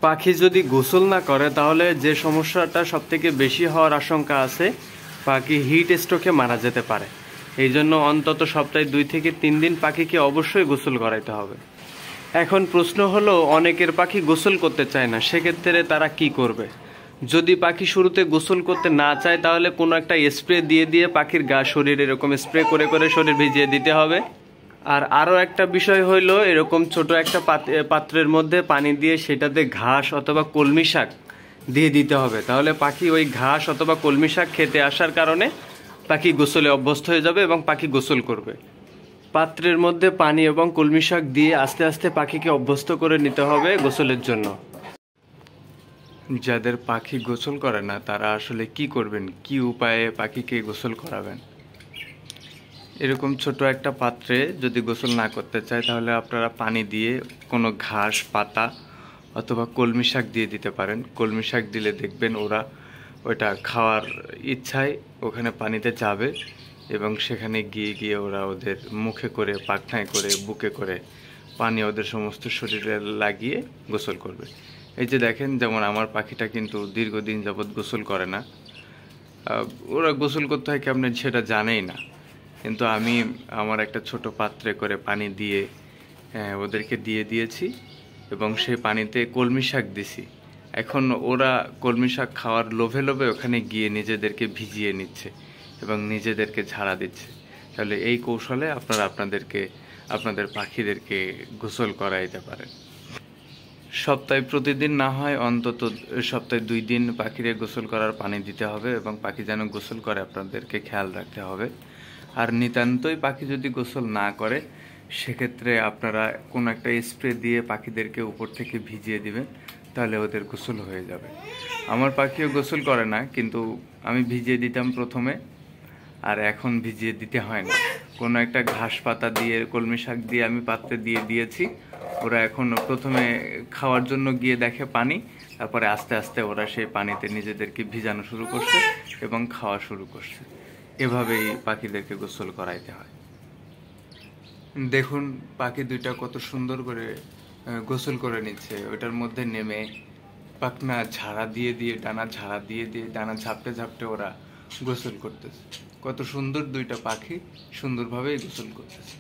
পাখি যদি গোসল না করে তাহলে যে সমস্যাটা সবথেকে বেশি হওয়ার আশঙ্কা আছে, পাখি হিট স্ট্রোকে মারা যেতে পারে। এই জন্য অন্তত সপ্তাহে 2 থেকে 3 দিন পাখিকে অবশ্যই গোসল করাইতে হবে। এখন প্রশ্ন হলো, অনেকের পাখি গোসল করতে চায় না, সেক্ষেত্রে তারা কি করবে? যদি পাখি শুরুতে গোসল করতে না চায় তাহলে কোনো একটা স্প্রে দিয়ে দিয়ে পাখির গা শরীর এরকম স্প্রে করে করে শরীর ভিজিয়ে দিতে হবে। আর আরও একটা বিষয় হইল, এরকম ছোট একটা পাত্রের মধ্যে পানি দিয়ে সেটাতে ঘাস অথবা কলমি শাক দিয়ে দিতে হবে। তাহলে পাখি ওই ঘাস অথবা কলমি শাক খেতে আসার কারণে পাখি গোসলে অভ্যস্ত হয়ে যাবে এবং পাখি গোসল করবে। পাত্রের মধ্যে পানি এবং কলমি শাক দিয়ে আস্তে আস্তে পাখিকে অভ্যস্ত করে নিতে হবে গোসলের জন্য। যাদের পাখি গোসল করে না তারা আসলে কি করবেন, কি উপায়ে পাখিকে গোসল করাবেন? এরকম ছোট একটা পাত্রে যদি গোসল না করতে চায় তাহলে আপনারা পানি দিয়ে কোনো ঘাস পাতা অথবা কলমি শাক দিয়ে দিতে পারেন। কলমি শাক দিলে দেখবেন ওরা ওইটা খাওয়ার ইচ্ছায় ওখানে পানিতে যাবে এবং সেখানে গিয়ে গিয়ে ওরা ওদের মুখে করে, পাখনায় করে, বুকে করে পানি ওদের সমস্ত শরীরে লাগিয়ে গোসল করবে। এই যে দেখেন, যেমন আমার পাখিটা কিন্তু দীর্ঘদিন যাবৎ গোসল করে না। ওরা গোসল করতে হয় কেমন সেটা জানেই না, কিন্তু আমি আমার একটা ছোট পাত্রে করে পানি দিয়ে ওদেরকে দিয়ে দিয়েছি এবং সেই পানিতে কলমি শাক দিছি। এখন ওরা কলমি শাক খাওয়ার লোভে লোভে ওখানে গিয়ে নিজেদেরকে ভিজিয়ে নিচ্ছে এবং নিজেদেরকে ঝাড়া দিচ্ছে। তাহলে এই কৌশলে আপনারা আপনাদের পাখিদেরকে গোসল করাইতে পারেন। সপ্তাহে প্রতিদিন না হয় অন্তত সপ্তাহে 2 দিন পাখিরে গোসল করার পানি দিতে হবে এবং পাখি যেন গোসল করে আপনাদেরকে খেয়াল রাখতে হবে। আর নিতান্তই পাখি যদি গোসল না করে সেক্ষেত্রে আপনারা কোনো একটা স্প্রে দিয়ে পাখিদেরকে উপর থেকে ভিজিয়ে দিবেন, তাহলে ওদের গোসল হয়ে যাবে। আমার পাখিও গোসল করে না, কিন্তু আমি ভিজিয়ে দিতাম প্রথমে, আর এখন ভিজিয়ে দিতে হয় না। কোনো একটা ঘাস পাতা দিয়ে, কলমি শাক দিয়ে আমি পাত্রে দিয়ে দিয়েছি। ওরা এখন প্রথমে খাওয়ার জন্য গিয়ে দেখে পানি, তারপরে আস্তে আস্তে ওরা সেই পানিতে নিজেদেরকে ভিজানো শুরু করছে এবং খাওয়া শুরু করছে। এভাবেই পাখিদেরকে গোসল করাইতে হয়। দেখুন পাখি দুইটা কত সুন্দর করে গোসল করে নিচ্ছে। ওটার মধ্যে নেমে পাখনা ঝাড়া দিয়ে দিয়ে, ডানা ঝাড়া দিয়ে দিয়ে, ডানা ঝাপটে ঝাপটে ওরা গোসল করতেছে। কত সুন্দর দুইটা পাখি সুন্দরভাবেই গোসল করতেছে।